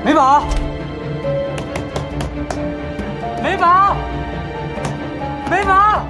美宝，美宝，美宝！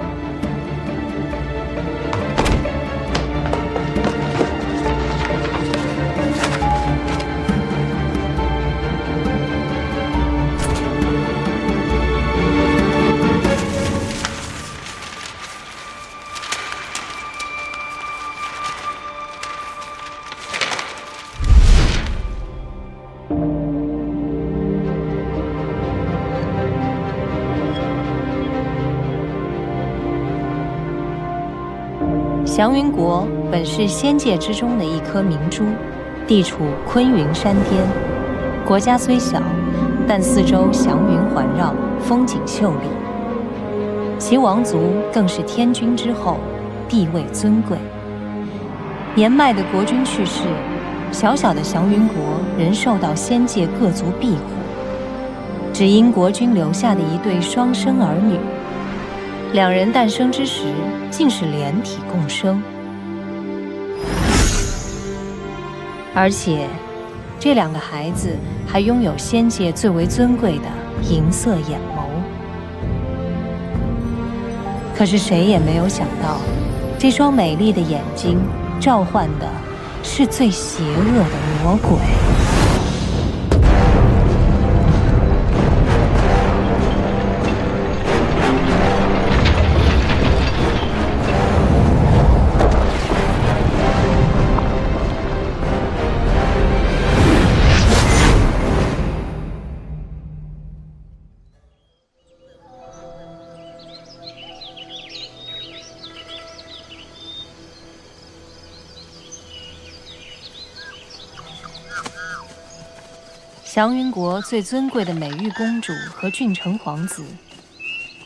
祥云国本是仙界之中的一颗明珠，地处昆云山巅。国家虽小，但四周祥云环绕，风景秀丽。其王族更是天君之后，地位尊贵。年迈的国君去世，小小的祥云国仍受到仙界各族庇护。只因国君留下的一对双生儿女，两人诞生之时，竟是连体共生。而且，这两个孩子还拥有仙界最为尊贵的银色眼眸。可是谁也没有想到，这双美丽的眼睛召唤的是最邪恶的魔鬼。祥云国最尊贵的美玉公主和俊成皇子，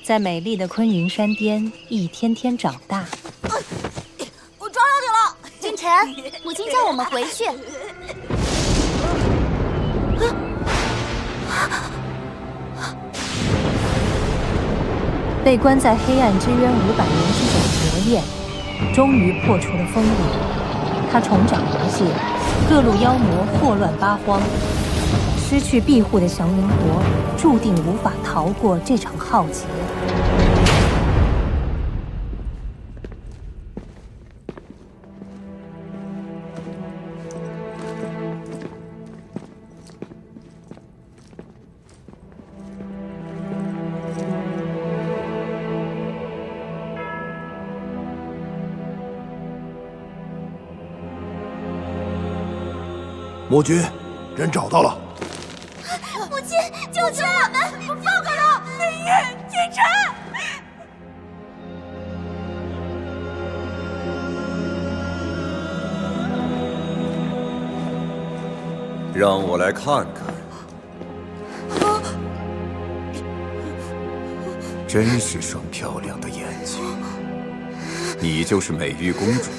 在美丽的昆云山巅一天天长大。我抓到你了，君臣，母亲叫我们回去。被关在黑暗之渊500年之久的魔焰，终于破除了封印。他重掌魔界，各路妖魔祸乱八荒。失去庇护的祥云国，注定无法逃过这场浩劫。魔君，人找到了。母亲，救救我们！放开他！飞燕，君臣。让我来看看。真是双漂亮的眼睛。你就是美玉公主？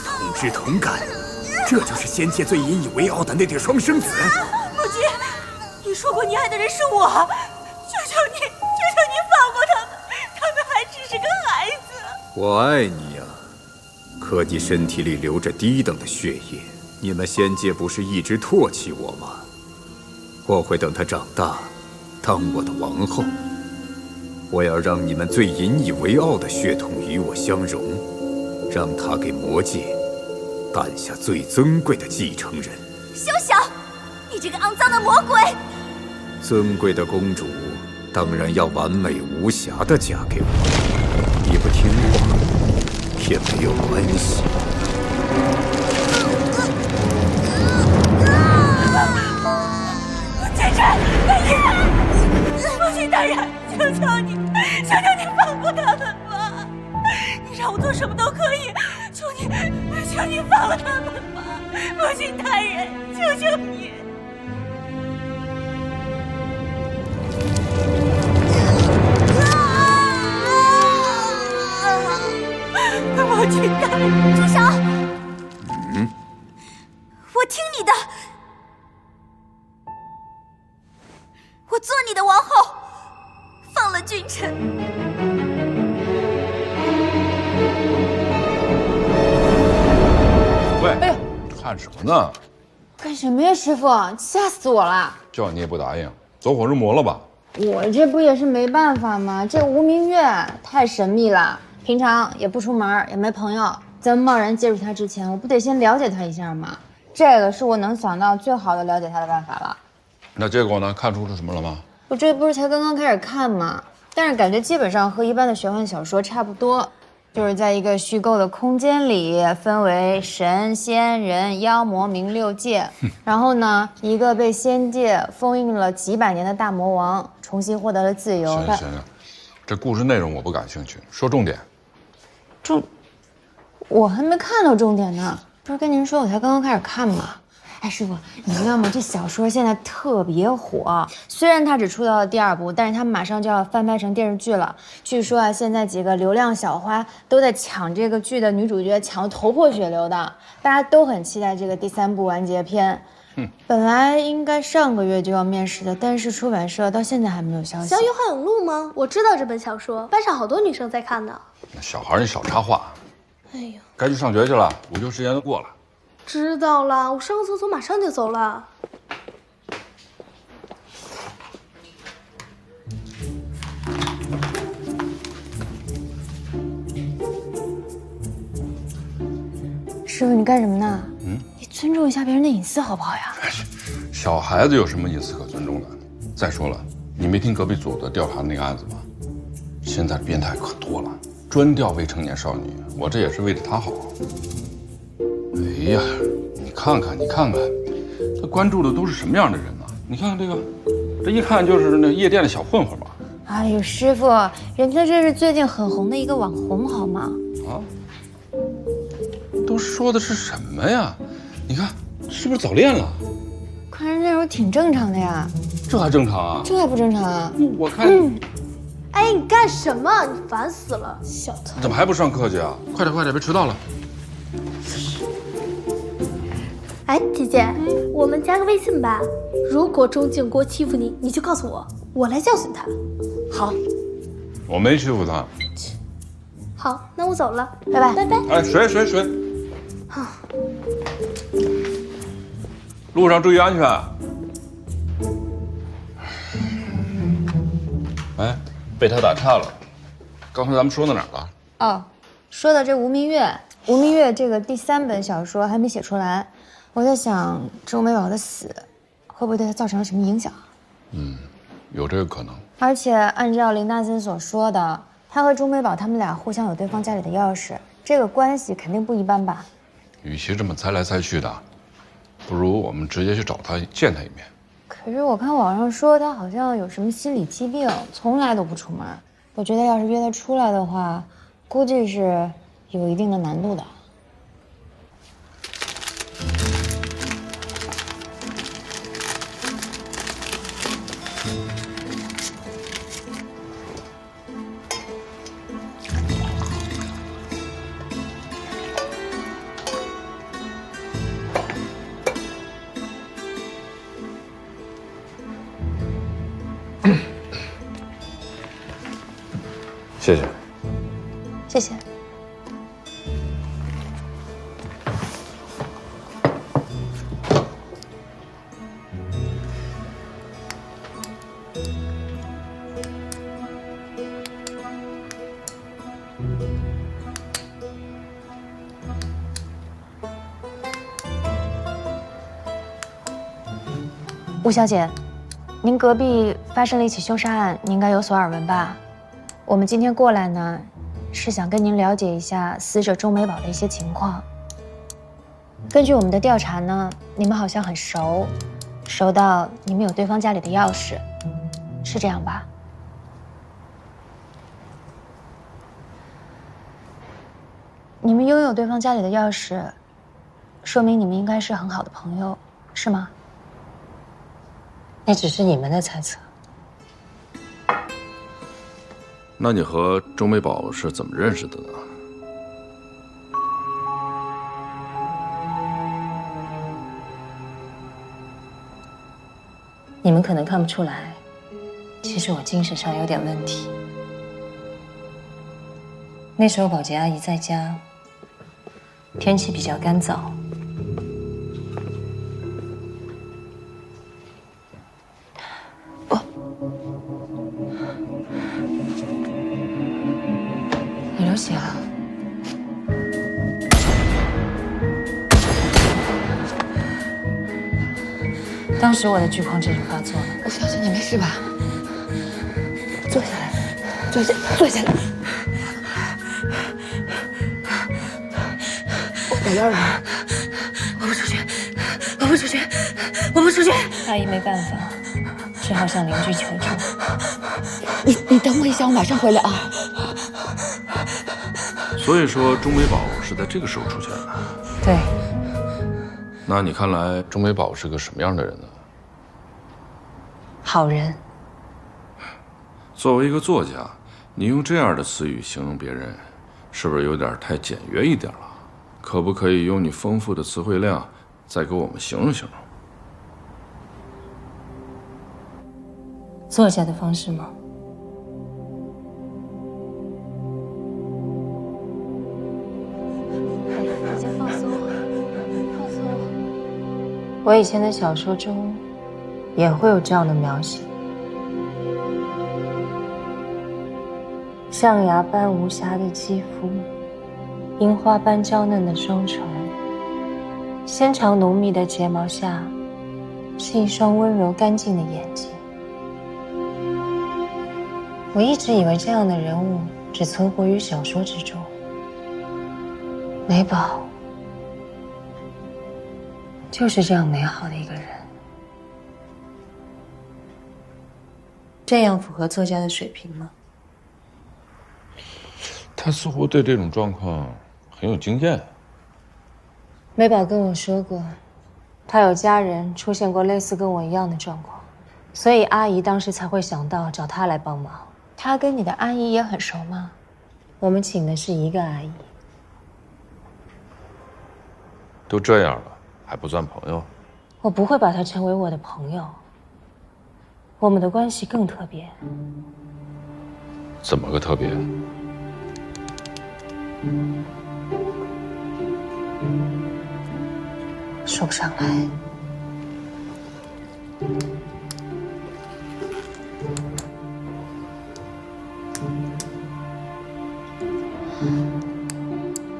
同枝同感，这就是仙界最引以为傲的那对双生子。母亲，你说过你爱的人是我，求求你放过他们，他们还只是个孩子。我爱你呀，可你身体里流着低等的血液，你们仙界不是一直唾弃我吗？我会等他长大，当我的王后。我要让你们最引以为傲的血统与我相融，让他给魔界诞下最尊贵的继承人。休想！你这个肮脏的魔鬼！尊贵的公主当然要完美无瑕地嫁给我，你不听话也没有关系。君臣，飞燕，母亲大人，求求你放过他们吧！你让我做什么都可以，求你放了他们吧！母亲大人，求求你！母亲大人，住手！我听你的，我做你的王后，放了君臣。看什么呢？干什么呀，师傅？吓死我了！叫你也不答应，走火入魔了吧？我这不也是没办法吗？这无名月太神秘了，平常也不出门，也没朋友，在贸然接触他之前，我不得先了解他一下吗？这个是我能想到最好的了解他的办法了。那结果呢？看出了什么了吗？我这不是才刚刚开始看吗？但是感觉基本上和一般的玄幻小说差不多。就是在一个虚构的空间里，分为神、仙、人、妖魔、冥六界。然后呢，一个被仙界封印了几百年的大魔王重新获得了自由。行，这故事内容我不感兴趣，说重点。我还没看到重点呢，不是跟您说我才刚刚开始看吗？哎，师傅，你知道吗？这小说现在特别火，虽然它只出到了第2部，但是它马上就要翻拍成电视剧了。据说啊，现在几个流量小花都在抢这个剧的女主角，抢得头破血流的，大家都很期待这个第3部完结篇。本来应该上个月就要面世的，但是出版社到现在还没有消息。小雨好有路吗？我知道这本小说，班上好多女生在看呢。那小孩你少插话。哎呦，该去上学去了，午休时间都过了。知道了，我上个厕所马上就走了。师傅，你干什么呢？你尊重一下别人的隐私好不好呀？小孩子有什么隐私可尊重的？再说了，你没听隔壁组的调查那个案子吗？现在变态可多了，专调未成年少女，我这也是为了她好。哎呀，你看看，他关注的都是什么样的人呢？你看看这个，这一看就是那夜店的小混混吧？哎呦，师傅，人家这是最近很红的一个网红，好吗？啊，都说的是什么呀？你看是不是早恋了？看人那种挺正常的呀。这还正常啊？这还不正常啊？我看，哎，你干什么？你烦死了，小偷！怎么还不上课去啊？快点，别迟到了。哎，姐姐，我们加个微信吧。如果钟建国欺负你，你就告诉我，我来教训他。好，我没欺负他。好，那我走了，拜拜。拜拜。哎，水。路上注意安全。哎，被他打岔了。刚才咱们说到哪儿了？哦，说到这无名月这个第3本小说还没写出来，我在想周美宝的死会不会对他造成了什么影响？有这个可能。而且按照林大森所说的，他和周美宝他们俩互相有对方家里的钥匙，这个关系肯定不一般吧？与其这么猜来猜去的，不如我们直接去找他，见他一面。可是我看网上说他好像有什么心理疾病，从来都不出门。我觉得要是约他出来的话，估计是有一定的难度的。谢谢。谢谢。吴小姐，您隔壁发生了一起凶杀案，你应该有所耳闻吧？我们今天过来呢，是想跟您了解一下死者钟美宝的一些情况。根据我们的调查呢，你们好像很熟，熟到你们有对方家里的钥匙，是这样吧？你们拥有对方家里的钥匙，说明你们应该是很好的朋友，是吗？那只是你们的猜测。那你和周美宝是怎么认识的呢？你们可能看不出来，其实我精神上有点问题。那时候保洁阿姨在家，天气比较干燥，血了。当时我的惧狂症就发作了。我相信你没事吧？坐下来，坐下来。我打120。我不出去，我不出去，我不出去。阿姨没办法，只好向邻居求助。你等我一下，我马上回来啊。所以说，钟美宝是在这个时候出现的。对。那你看来钟美宝是个什么样的人呢？好人。作为一个作家，你用这样的词语形容别人，是不是有点太简约一点了？可不可以用你丰富的词汇量，再给我们形容形容？作家的方式吗？你先放松，放松。我以前的小说中也会有这样的描写。象牙般无瑕的肌肤，樱花般娇嫩的双唇，纤长浓密的睫毛下，是一双温柔干净的眼睛。我一直以为这样的人物只存活于小说之中。美宝就是这样美好的一个人。这样符合作家的水平吗？他似乎对这种状况很有经验。美宝跟我说过，她有家人出现过类似跟我一样的状况，所以阿姨当时才会想到找她来帮忙。他跟你的阿姨也很熟吗？我们请的是一个阿姨。都这样了，还不算朋友？我不会把她成为我的朋友，我们的关系更特别。怎么个特别？说不上来。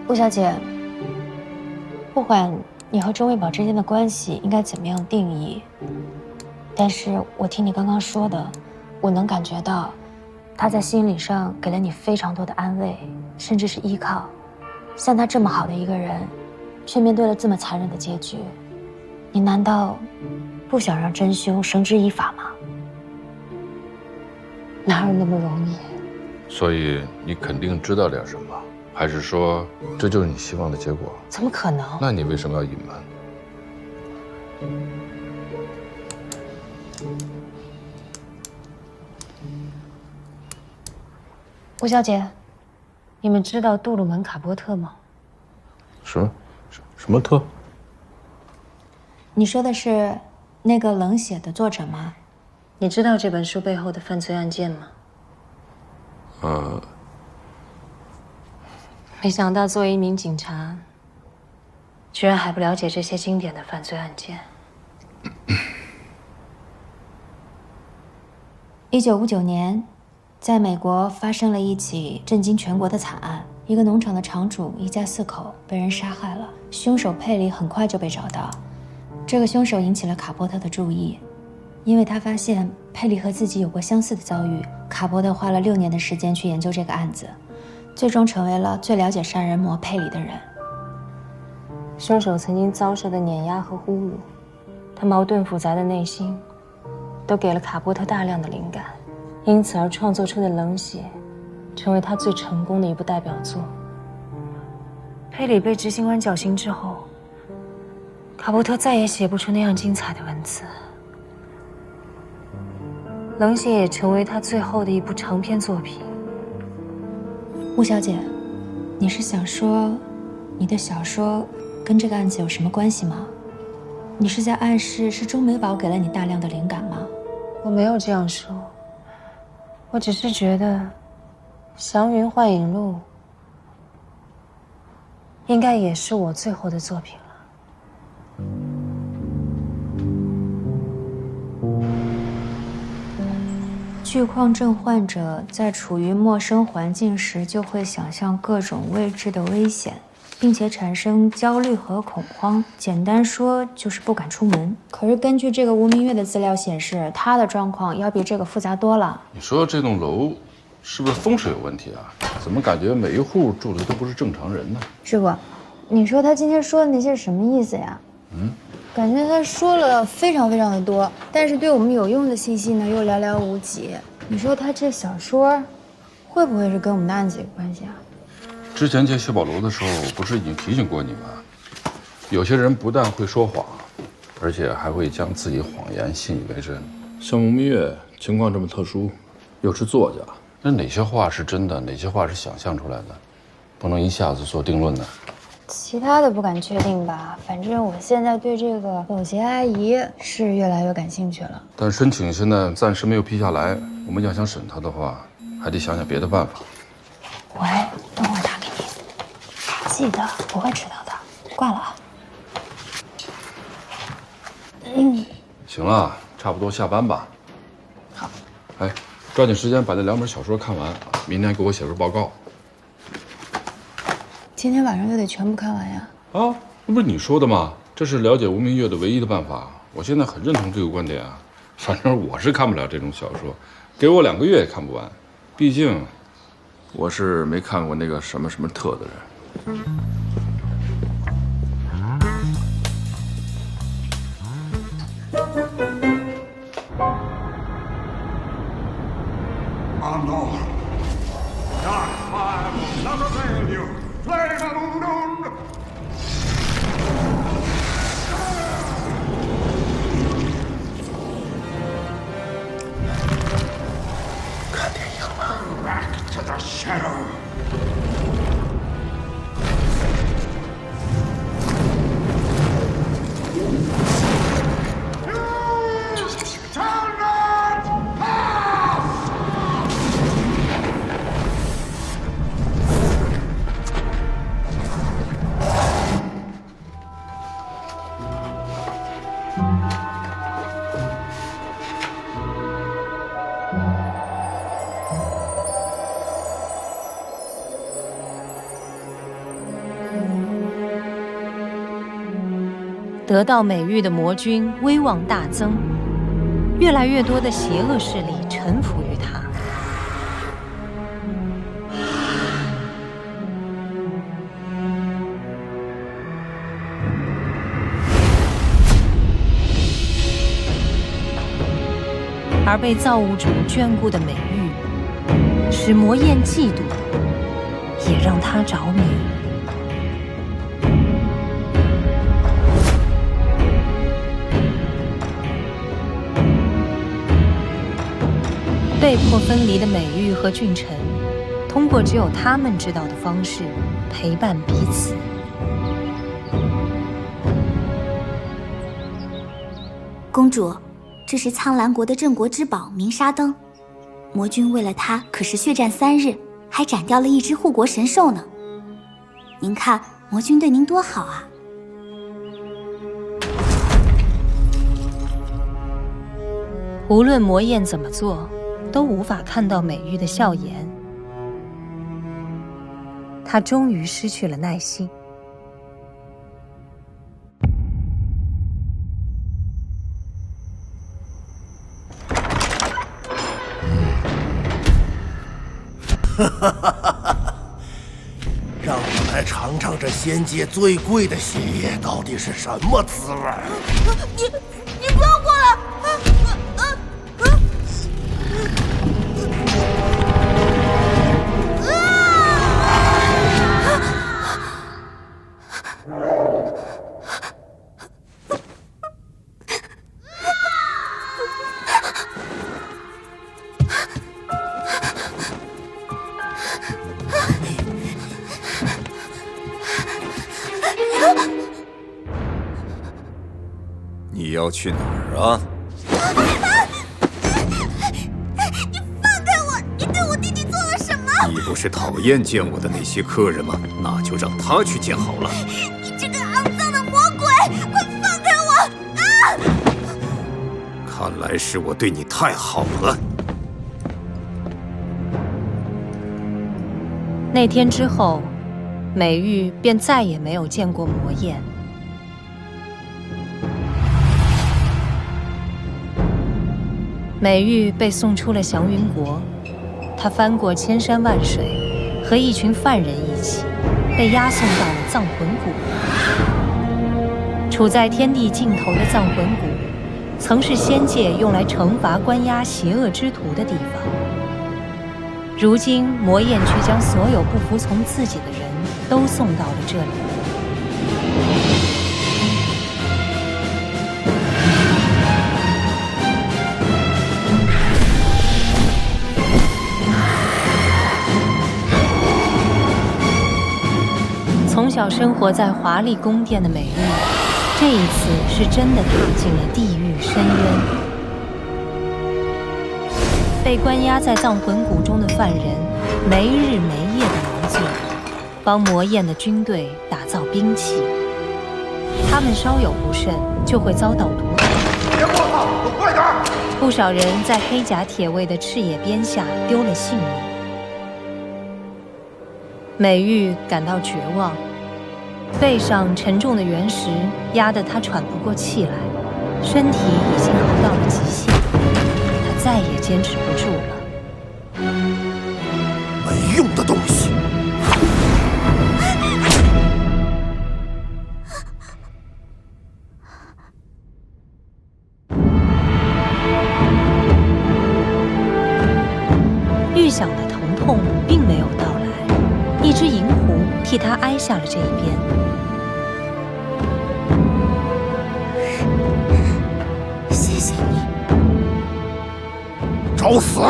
吴小姐，不管你和钟卫宝之间的关系应该怎么样定义，但是我听你刚刚说的，我能感觉到他在心理上给了你非常多的安慰，甚至是依靠。像他这么好的一个人，却面对了这么残忍的结局，你难道不想让真凶绳之以法吗？哪有那么容易？所以你肯定知道点什么，还是说这就是你希望的结果？怎么可能？那你为什么要隐瞒？吴小姐，你们知道杜鲁门·卡波特吗？什么特？你说的是那个冷血的作者吗？你知道这本书背后的犯罪案件吗？没想到作为一名警察，居然还不了解这些经典的犯罪案件。1959年，在美国发生了一起震惊全国的惨案，一个农场的场主一家4口被人杀害了，凶手佩里很快就被找到。这个凶手引起了卡波特的注意，因为他发现佩里和自己有过相似的遭遇。卡波特花了6年的时间去研究这个案子，最终成为了最了解杀人魔佩里的人。凶手曾经遭受的碾压和侮辱，他矛盾复杂的内心，都给了卡波特大量的灵感，因此而创作出的《冷血》，成为他最成功的一部代表作。佩里被执行官绞刑之后，卡波特再也写不出那样精彩的文字，《冷血》也成为他最后的一部长篇作品。吴小姐，你是想说你的小说跟这个案子有什么关系吗？你是在暗示是钟美宝给了你大量的灵感吗？我没有这样说，我只是觉得《祥云幻影录》应该也是我最后的作品了。巨矿症患者在处于陌生环境时，就会想象各种未知的危险，并且产生焦虑和恐慌。简单说就是不敢出门。可是根据这个吴明月的资料显示，他的状况要比这个复杂多了。你说这栋楼是不是风水有问题啊？怎么感觉每一户住的都不是正常人呢？师傅，你说他今天说的那些是什么意思呀？感觉他说了非常的多，但是对我们有用的信息呢又寥寥无几。你说他这小说会不会是跟我们的案子有关系啊？之前接谢宝楼的时候，不是已经提醒过你们，有些人不但会说谎，而且还会将自己谎言信以为真。像吴明月情况这么特殊，又是作家，那哪些话是真的，哪些话是想象出来的，不能一下子做定论的。其他的不敢确定吧，反正我现在对这个保洁阿姨是越来越感兴趣了。但申请现在暂时没有批下来，我们要想审他的话，还得想想别的办法。喂，等会儿打给你，记得不会迟到的。挂了啊。行了，差不多下班吧。好。哎，抓紧时间把这2本小说看完，明天给我写份报告。今天晚上就得全部看完呀！啊，那不是你说的吗？这是了解吴明月的唯一的办法。我现在很认同这个观点啊。反正我是看不了这种小说，给我2个月也看不完。毕竟，我是没看过那个什么什么特的人。看电影了。Back to the shadow. 得到美誉的魔君威望大增，越来越多的邪恶势力臣服于他。而被造物主眷顾的美誉，使魔焰嫉妒，也让他着迷。被迫分离的美玉和俊臣，通过只有他们知道的方式陪伴彼此。公主，这是苍兰国的镇国之宝鸣沙灯，魔君为了它可是血战3日，还斩掉了一只护国神兽呢。您看魔君对您多好啊！无论魔焰怎么做，都无法看到美玉的笑颜。他终于失去了耐心。让我来尝尝这仙界最贵的血液到底是什么滋味。你不要过来！你要去哪儿啊？你放开我！你对我弟弟做了什么？你不是讨厌见我的那些客人吗？那就让他去见好了。你这个肮脏的魔鬼！快放开我！啊！看来是我对你太好了。那天之后，美玉便再也没有见过魔焰。美玉被送出了祥云国，她翻过千山万水，和一群犯人一起被押送到了藏魂谷。处在天地尽头的藏魂谷，曾是仙界用来惩罚关押邪恶之徒的地方。如今魔焰却将所有不服从自己的人都送到了这里。从小生活在华丽宫殿的美玉，这一次是真的踏进了地狱深渊。被关押在藏魂谷中的犯人，没日没夜的劳作，帮魔焰的军队打造兵器。他们稍有不慎，就会遭到毒害。别过了，快点！不少人在黑甲铁卫的赤野鞭下丢了性命。美玉感到绝望，背上沉重的原石压得她喘不过气来，身体已经熬到了极限，她再也坚持不住了。没用的东西！预想的疼痛并没有到来，一只银狐替他挨下了这一鞭。谢谢你。找死！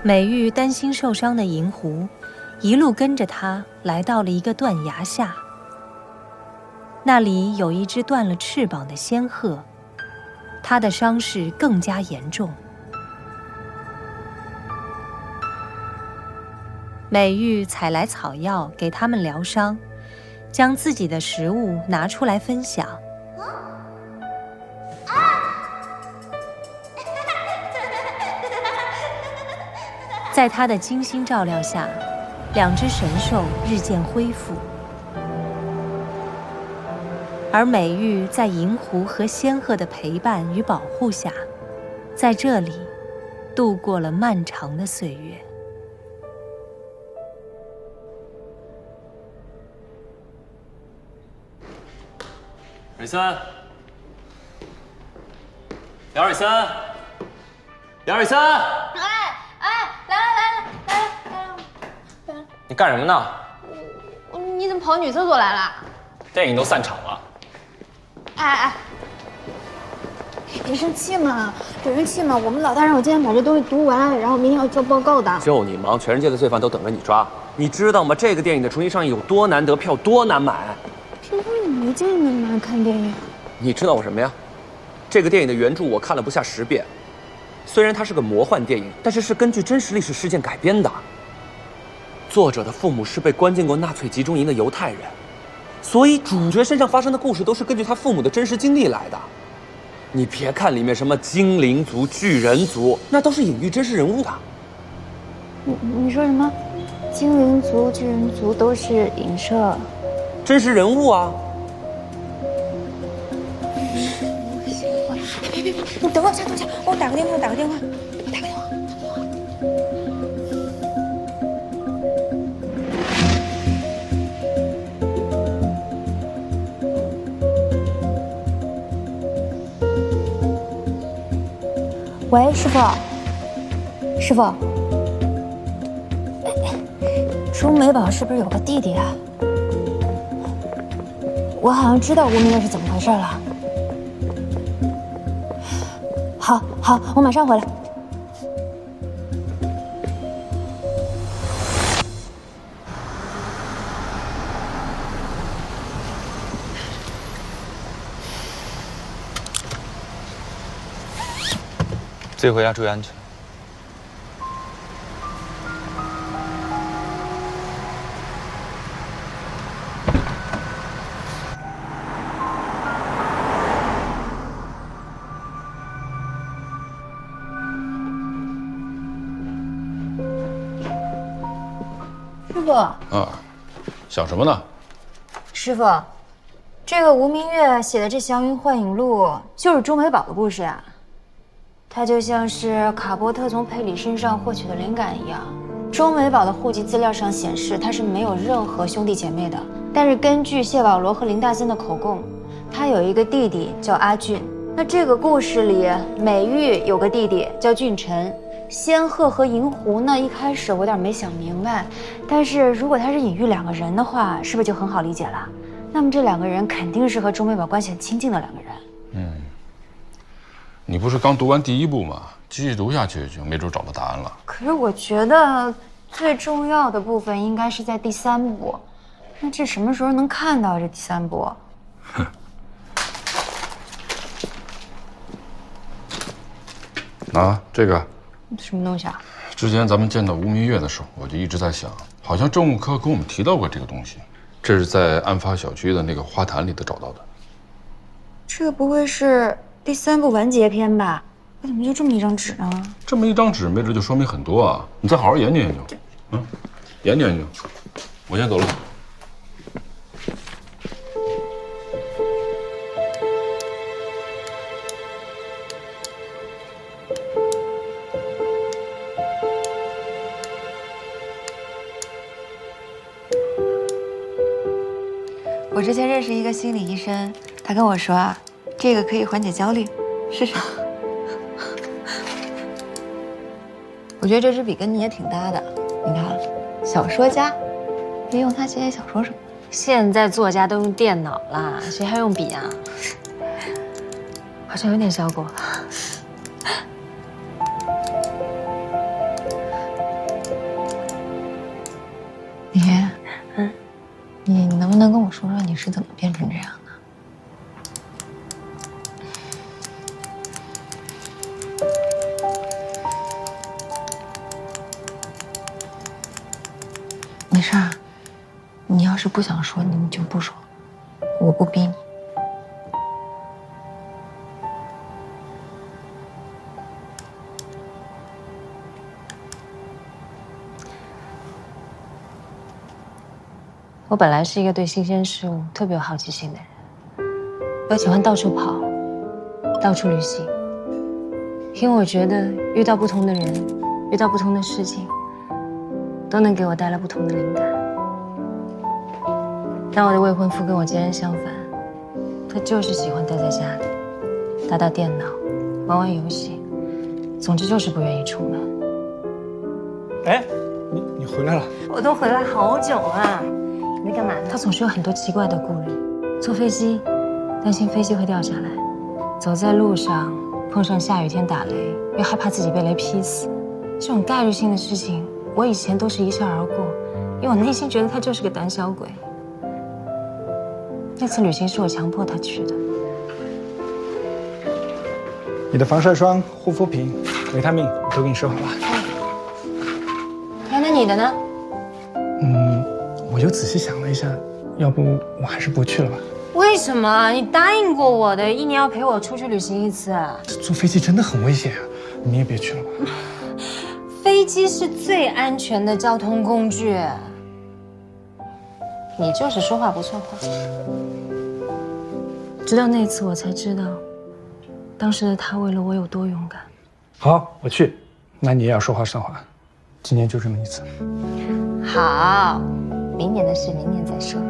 美玉担心受伤的银狐，一路跟着他来到了一个断崖下。那里有一只断了翅膀的仙鹤，它的伤势更加严重。美玉采来草药给他们疗伤，将自己的食物拿出来分享。在她的精心照料下，两只神兽日渐恢复。而美玉在银狐和仙鹤的陪伴与保护下，在这里度过了漫长的岁月。蕊森，梁蕊森，梁蕊森，来，你干什么呢？你怎么跑女厕所来了？电影都散场了。哎，别生气嘛，别生气嘛！我们老大让我今天把这东西读完，然后明天要交报告的。就你忙，全世界的罪犯都等着你抓。你知道吗？这个电影的重新上映有多难得，票多难买。听说你没见你妈看电影。你知道我什么呀？这个电影的原著我看了不下10遍，虽然它是个魔幻电影，但是根据真实历史事件改编的。作者的父母是被关进过纳粹集中营的犹太人，所以主角身上发生的故事都是根据他父母的真实经历来的。你别看里面什么精灵族、巨人族，那都是隐喻真实人物的。你说什么？精灵族、巨人族都是影射真实人物啊！别，你等我一下，我打个电话。喂，师傅，朱美宝是不是有个弟弟啊？我好像知道吴明月是怎么回事了。好，我马上回来。自己回家注意安全。傅。啊，想什么呢？师傅，这个吴明月写的这《祥云幻影录》就是钟美宝的故事呀。它就像是卡伯特从佩里身上获取的灵感一样。钟美宝的户籍资料上显示，她是没有任何兄弟姐妹的。但是根据谢保罗和林大森的口供，他有一个弟弟叫阿俊。那这个故事里，美玉有个弟弟叫俊臣。仙鹤和银狐呢，一开始我有点没想明白，但是如果他是隐喻两个人的话，是不是就很好理解了？那么这两个人肯定是和钟美宝关系很亲近的两个人。你不是刚读完第1部吗？继续读下去就没准找到答案了。可是我觉得最重要的部分应该是在第3部，那这什么时候能看到这第3部？哼。啊，这个什么东西啊？之前咱们见到吴明月的时候，我就一直在想，好像政务科跟我们提到过这个东西。这是在案发小区的那个花坛里头找到的。这不会是第3部完结篇吧？为什么就这么一张纸呢？这么一张纸，没准就说明很多啊！你再好好研究研究，研究研究。我先走了。我之前认识一个心理医生，他跟我说啊，这个可以缓解焦虑，试试。我觉得这支笔跟你也挺搭的。你看，小说家可以用它写写小说什么的。现在作家都用电脑啦，谁还用笔啊？好像有点效果。李云，你能不能跟我说说你是怎么变成这样的？没事儿，你要是不想说，你就不说，我不逼你。我本来是一个对新鲜事物特别有好奇心的人，我喜欢到处跑，到处旅行，因为我觉得遇到不同的人，遇到不同的事情，都能给我带来不同的灵感。但我的未婚夫跟我截然相反，他就是喜欢待在家里，打打电脑，玩玩游戏，总之就是不愿意出门。哎，你回来了？我都回来好久了。你在干嘛呢？他总是有很多奇怪的顾虑，坐飞机担心飞机会掉下来，走在路上碰上下雨天打雷，又害怕自己被雷劈死。这种概率性的事情，我以前都是一笑而过，因为我内心觉得他就是个胆小鬼。那次旅行是我强迫他去的。你的防晒霜、护肤品、维他命我都给你收好了。哎，那你的呢？我就仔细想了一下，要不我还是不去了吧。为什么？你答应过我的，1年要陪我出去旅行1次。坐飞机真的很危险啊，你也别去了吧。飞机是最安全的交通工具。你就是说话不算话。直到那次我才知道，当时的他为了我有多勇敢。好，我去。那你也要说话算话，今年就这么一次。好，明年的事明年再说。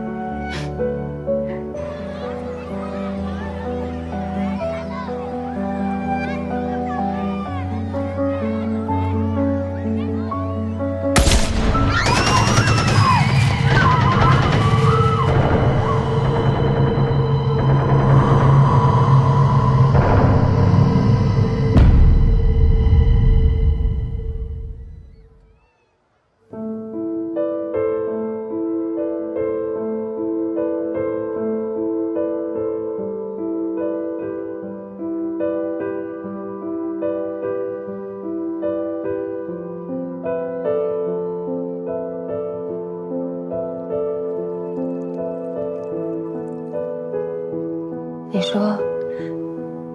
你说，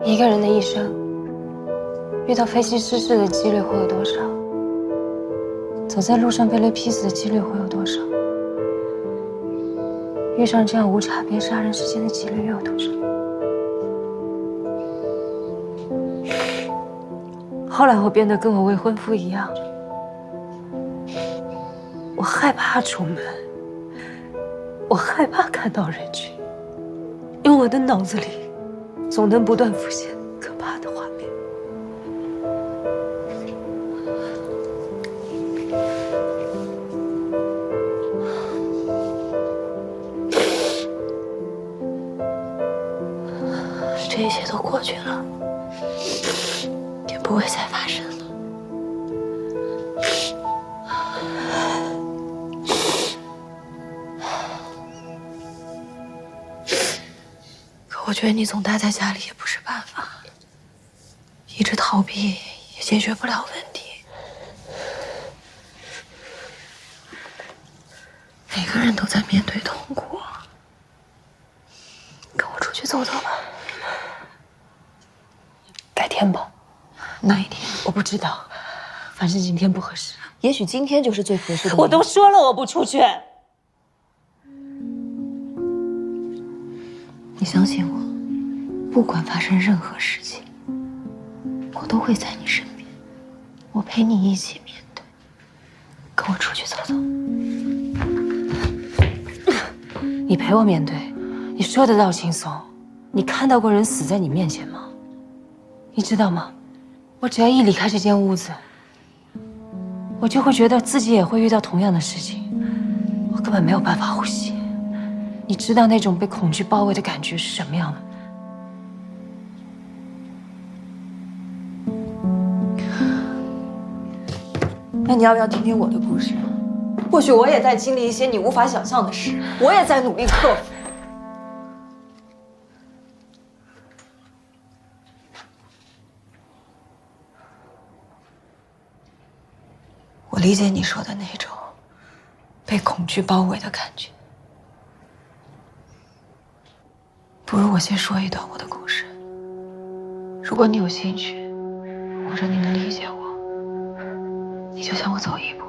一个人的一生遇到飞机失事的几率会有多少？走在路上被雷劈死的几率会有多少？遇上这样无差别杀人事件的几率又有多少？后来我变得跟我未婚夫一样，我害怕出门，我害怕看到人群，因为我的脑子里总能不断浮现可怕的画面。这一切都过去了，也不会再发生了。可我觉得你总待在家里也不是办法，一直逃避也解决不了问题。每个人都在面对痛苦，跟我出去走走吧。改天吧，哪一天我不知道，反正今天不合适。也许今天就是最合适的。我都说了我不出去。你相信我，不管发生任何事情，我都会在你身边，我陪你一起面对。跟我出去走走。你陪我面对，你说得到轻松？你看到过人死在你面前吗？你知道吗？我只要一离开这间屋子，我就会觉得自己也会遇到同样的事情，我根本没有办法呼吸。你知道那种被恐惧包围的感觉是什么样的？那你要不要听听我的故事？或许我也在经历一些你无法想象的事，我也在努力克服。我理解你说的那种被恐惧包围的感觉。不如我先说一段我的故事，如果你有兴趣，或者你能理解我，你就向我走一步。